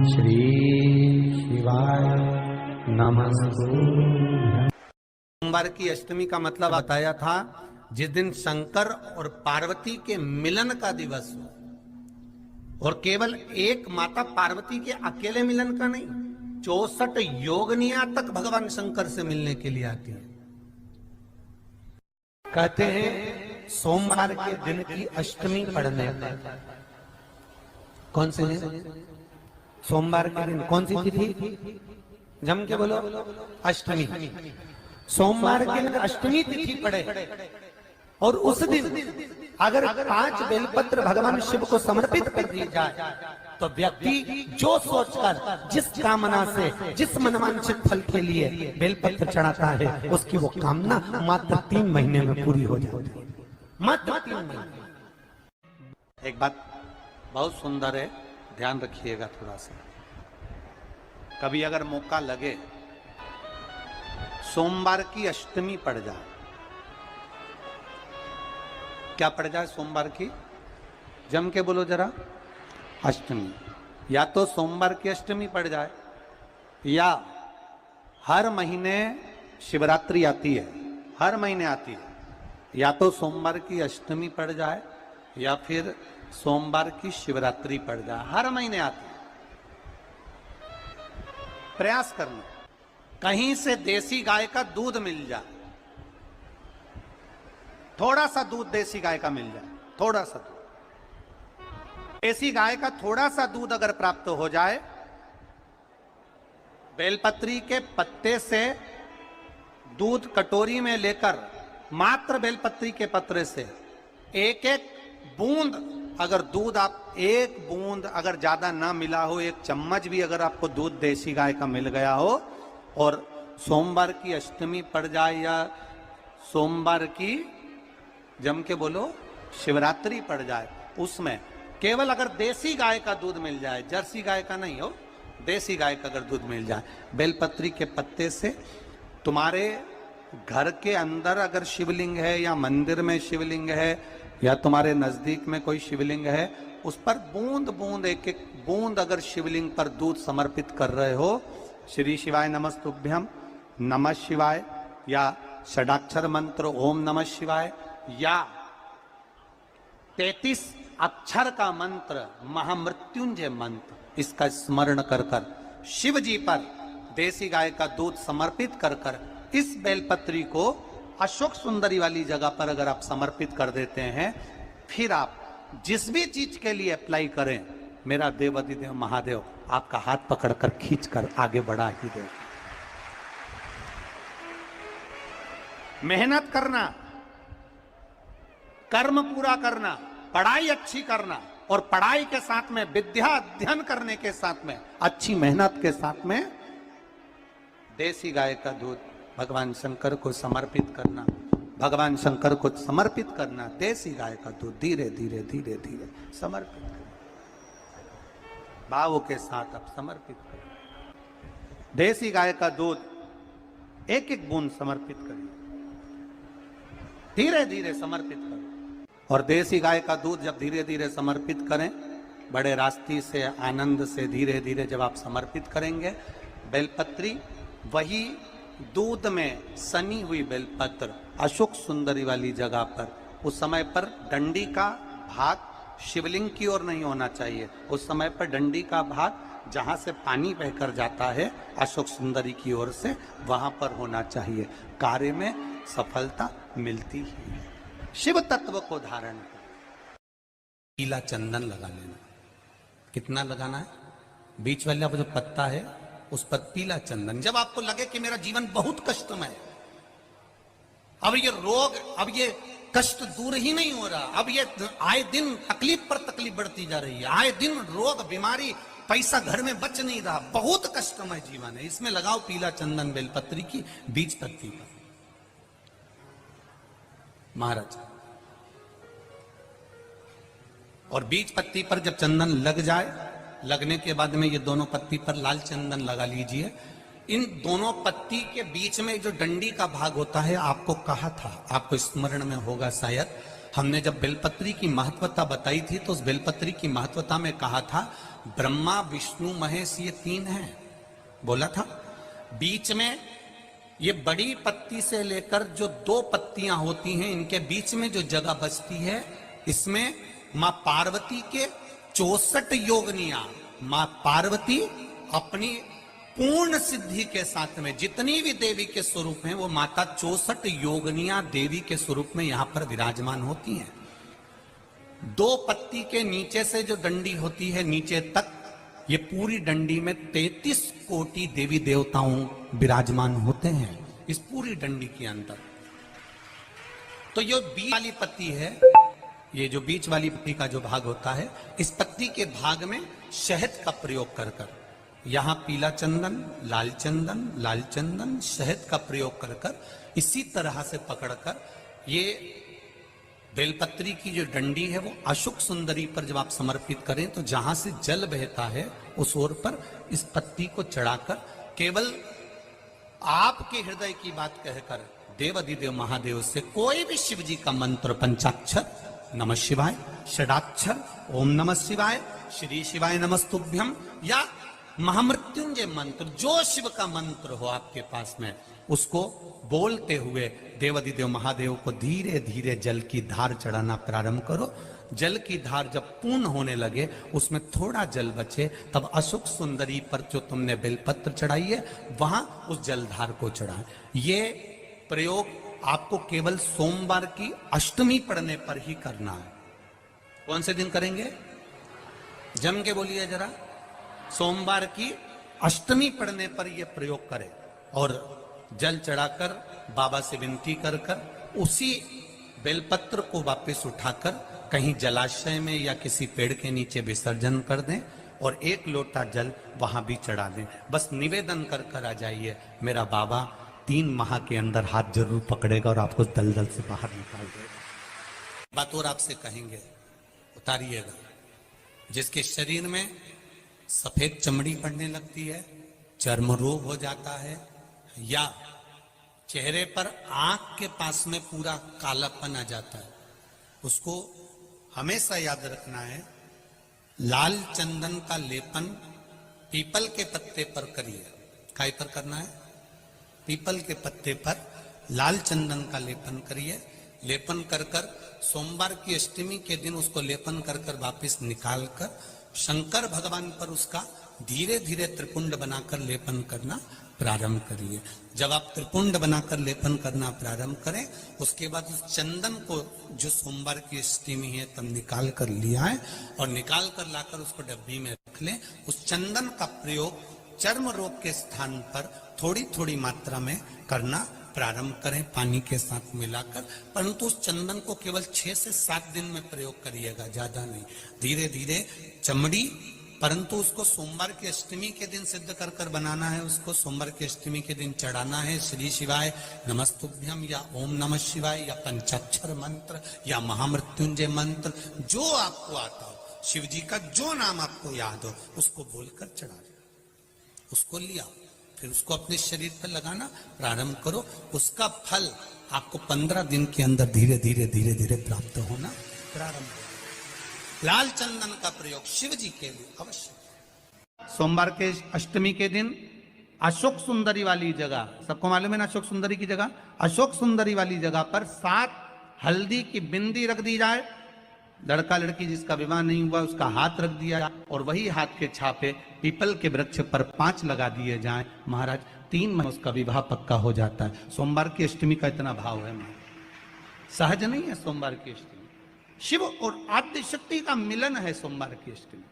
श्री शिवाय नमस्तु। सोमवार की अष्टमी का मतलब बताया था जिस दिन शंकर और पार्वती के मिलन का दिवस हो, और केवल एक माता पार्वती के अकेले मिलन का नहीं, 64 योगनिया तक भगवान शंकर से मिलने के लिए आती है। कहते हैं सोमवार के दिन की अष्टमी पढ़ने पर, कौन से दिन? सोमवार के दिन कौन सी तिथि? जम के बोलो, अष्टमी। सोमवार के दिन अष्टमी तिथि पड़े और उस दिन अगर 5 बेलपत्र भगवान शिव को समर्पित कर दिए जाए तो व्यक्ति जो सोचकर, जिस कामना से, जिस मनवांछित फल के लिए बेलपत्र चढ़ाता है, उसकी वो कामना मात्र 3 महीने में पूरी हो जाती है। मात्र 3 महीने। एक बात बहुत सुंदर है, ध्यान रखिएगा थोड़ा सा। कभी अगर मौका लगे, सोमवार की अष्टमी पड़ जाए, क्या पड़ जाए सोमवार की? जम के बोलो जरा, अष्टमी। या तो सोमवार की अष्टमी पड़ जाए, या हर महीने शिवरात्रि आती है, हर महीने आती है, या तो सोमवार की अष्टमी पड़ जाए या फिर सोमवार की शिवरात्रि पड़ जाए, हर महीने आती है। प्रयास करना कहीं से देसी गाय का दूध मिल जाए, थोड़ा सा दूध देसी गाय का मिल जाए, थोड़ा सा दूध देसी गाय का, थोड़ा सा दूध अगर प्राप्त हो जाए, बेलपत्री के पत्ते से दूध कटोरी में लेकर, मात्र बेलपत्री के पत्रे से एक एक बूंद, अगर दूध आप एक बूंद अगर ज्यादा ना मिला हो, 1 चम्मच भी अगर आपको दूध देसी गाय का मिल गया हो, और सोमवार की अष्टमी पड़ जाए या सोमवार की, जम के बोलो, शिवरात्रि पड़ जाए, उसमें केवल अगर देसी गाय का दूध मिल जाए, जर्सी गाय का नहीं हो, देसी गाय का अगर दूध मिल जाए, बेलपत्री के पत्ते से, तुम्हारे घर के अंदर अगर शिवलिंग है या मंदिर में शिवलिंग है या तुम्हारे नजदीक में कोई शिवलिंग है, उस पर बूंद बूंद, एक एक बूंद अगर शिवलिंग पर दूध समर्पित कर रहे हो, श्री शिवाय नमस्तुभ्यम, नमः शिवाय, या षडाक्षर मंत्र ओम नमः शिवाय, या 33 अक्षर का मंत्र महामृत्युंजय मंत्र, इसका स्मरण कर कर शिव जी पर देसी गाय का दूध समर्पित कर कर इस बेलपत्री को अशोक सुंदरी वाली जगह पर अगर आप समर्पित कर देते हैं, फिर आप जिस भी चीज के लिए अप्लाई करें, मेरा देवाधिदेव महादेव आपका हाथ पकड़कर खींचकर आगे बढ़ा ही दे। मेहनत करना, कर्म पूरा करना, पढ़ाई अच्छी करना, और पढ़ाई के साथ में विद्या अध्ययन करने के साथ में, अच्छी मेहनत के साथ में देसी गाय का दूध भगवान शंकर को समर्पित करना, भगवान शंकर को समर्पित करना, देसी गाय का दूध धीरे धीरे धीरे धीरे समर्पित करना, भावों के साथ आप समर्पित करें। देसी गाय का दूध एक एक बूंद समर्पित करिए, धीरे धीरे समर्पित करें। और देसी गाय का दूध जब धीरे धीरे समर्पित करें, बड़े रास्ते से, आनंद से धीरे धीरे जब आप समर्पित करेंगे, बेलपत्री वही दूध में सनी हुई बेलपत्र अशोक सुंदरी वाली जगह पर, उस समय पर डंडी का भाग शिवलिंग की ओर नहीं होना चाहिए, उस समय पर डंडी का भाग जहां से पानी बहकर जाता है अशोक सुंदरी की ओर से, वहां पर होना चाहिए। कार्य में सफलता मिलती ही है। शिव तत्व को धारण कर पीला चंदन लगा लेना। कितना लगाना है? बीच वाला जो पत्ता है उस पर पीला चंदन। जब आपको लगे कि मेरा जीवन बहुत कष्टमय है, अब ये रोग, अब ये कष्ट दूर ही नहीं हो रहा, अब ये आए दिन तकलीफ पर तकलीफ बढ़ती जा रही है, आए दिन रोग, बीमारी, पैसा घर में बच नहीं रहा, बहुत कष्टमय जीवन है, इसमें लगाओ पीला चंदन बेलपत्री की बीज पत्ती पर। महाराज, और बीज पत्ती पर जब चंदन लग जाए, लगने के बाद में ये दोनों पत्ती पर लाल चंदन लगा लीजिए। इन दोनों पत्ती के बीच में जो डंडी का भाग होता है, आपको कहा था, आपको स्मरण में होगा शायद, हमने जब बेलपत्री की महत्वता बताई थी तो उस बेलपत्री की महत्वता में कहा था ब्रह्मा विष्णु महेश ये तीन हैं, बोला था। बीच में ये बड़ी पत्ती से लेकर जो दो पत्तियां होती हैं, इनके बीच में जो जगह बचती है, इसमें मां पार्वती के 64 योगनियां, मां पार्वती अपनी पूर्ण सिद्धि के साथ में जितनी भी देवी के स्वरूप हैं वो माता 64 योगनियां देवी के स्वरूप में यहां पर विराजमान होती हैं। दो पत्ती के नीचे से जो डंडी होती है नीचे तक, ये पूरी डंडी में 33 कोटि देवी देवताओं विराजमान होते हैं इस पूरी डंडी के अंदर। तो ये बीच वाली पत्ती है, ये जो बीच वाली पत्ती का जो भाग होता है, इस पत्ती के भाग में शहद का प्रयोग कर कर, यहां पीला चंदन, लाल चंदन, शहद का प्रयोग कर कर, इसी तरह से पकड़कर ये बेलपत्री की जो डंडी है वो अशुक सुंदरी पर जब आप समर्पित करें तो जहां से जल बहता है उस ओर पर इस पत्ती को चढ़ाकर केवल आपके हृदय की बात कहकर देवाधिदेव महादेव से कोई भी शिव जी का मंत्र, पंचाक्षर नमः शिवाय, षडाक्षर ओम नमः शिवाय, श्री शिवाय नमस्तुभ्यम, या महामृत्युंजय मंत्र, जो शिव का मंत्र हो आपके पास में, उसको बोलते हुए देवाधिदेव महादेव को धीरे धीरे जल की धार चढ़ाना प्रारंभ करो। जल की धार जब पूर्ण होने लगे, उसमें थोड़ा जल बचे, तब अशुक सुंदरी पर जो तुमने बेलपत्र चढ़ाई है वहां उस जलधार को चढ़ाएं। ये प्रयोग आपको केवल सोमवार की अष्टमी पढ़ने पर ही करना है। कौन से दिन करेंगे? जम के बोलिए जरा। सोमवार की अष्टमी पढ़ने पर यह प्रयोग करें और जल चढ़ाकर बाबा से विनती कर कर उसी बेलपत्र को वापस उठाकर कहीं जलाशय में या किसी पेड़ के नीचे विसर्जन कर दें और एक लोटा जल वहां भी चढ़ा दें। बस निवेदन कर कर आ जाइए, मेरा बाबा 3 माह के अंदर हाथ जरूर पकड़ेगा और आपको दलदल से बाहर निकाल देगा। बात और आपसे कहेंगे, उतारिएगा। जिसके शरीर में सफेद चमड़ी पड़ने लगती है, चर्म रोग हो जाता है, या चेहरे पर आंख के पास में पूरा कालापन आ जाता है, उसको हमेशा याद रखना है, लाल चंदन का लेपन पीपल के पत्ते पर करिए। काय पर करना है? पीपल के पत्ते पर लाल चंदन का लेपन करिए। लेपन कर कर सोमवार की अष्टमी के दिन उसको लेपन कर कर वापिस निकाल कर शंकर भगवान पर उसका धीरे धीरे त्रिपुंड बनाकर लेपन करना प्रारंभ करिए। जब आप त्रिपुंड बनाकर लेपन करना प्रारंभ करें, उसके बाद उस चंदन को जो सोमवार की अष्टमी है तब निकाल कर लिया है और निकाल कर लाकर उसको डब्बी में रख लें। उस चंदन का प्रयोग चर्म रोग के स्थान पर थोड़ी थोड़ी मात्रा में करना प्रारंभ करें पानी के साथ मिलाकर, परंतु उस चंदन को केवल 6 से 7 दिन में प्रयोग करिएगा, ज्यादा नहीं। धीरे धीरे चमड़ी, परंतु उसको सोमवार की अष्टमी के दिन सिद्ध कर कर बनाना है, उसको सोमवार की अष्टमी के दिन चढ़ाना है। श्री शिवाय नमस्तुभ्यम या ओम नमः शिवाय या पंचाक्षर मंत्र या महामृत्युंजय मंत्र, जो आपको आता हो, शिव जी का जो नाम आपको याद हो उसको बोलकर चढ़ा, उसको लिया, फिर उसको अपने शरीर पर लगाना प्रारंभ करो। उसका फल आपको 15 दिन के अंदर धीरे धीरे धीरे धीरे प्राप्त होना प्रारंभ हो। लाल चंदन का प्रयोग शिव जी के लिए अवश्य। सोमवार के अष्टमी के दिन अशोक सुंदरी वाली जगह, सबको मालूम है ना अशोक सुंदरी की जगह, अशोक सुंदरी वाली जगह पर 7 हल्दी की बिंदी रख दी जाए। लड़का लड़की जिसका विवाह नहीं हुआ उसका हाथ रख दिया जाए और वही हाथ के छापे पीपल के वृक्ष पर 5 लगा दिए जाएं। महाराज 3 महीने उसका विवाह पक्का हो जाता है। सोमवार की अष्टमी का इतना भाव है, सहज नहीं है। सोमवार की अष्टमी शिव और आद्य शक्ति का मिलन है। सोमवार की अष्टमी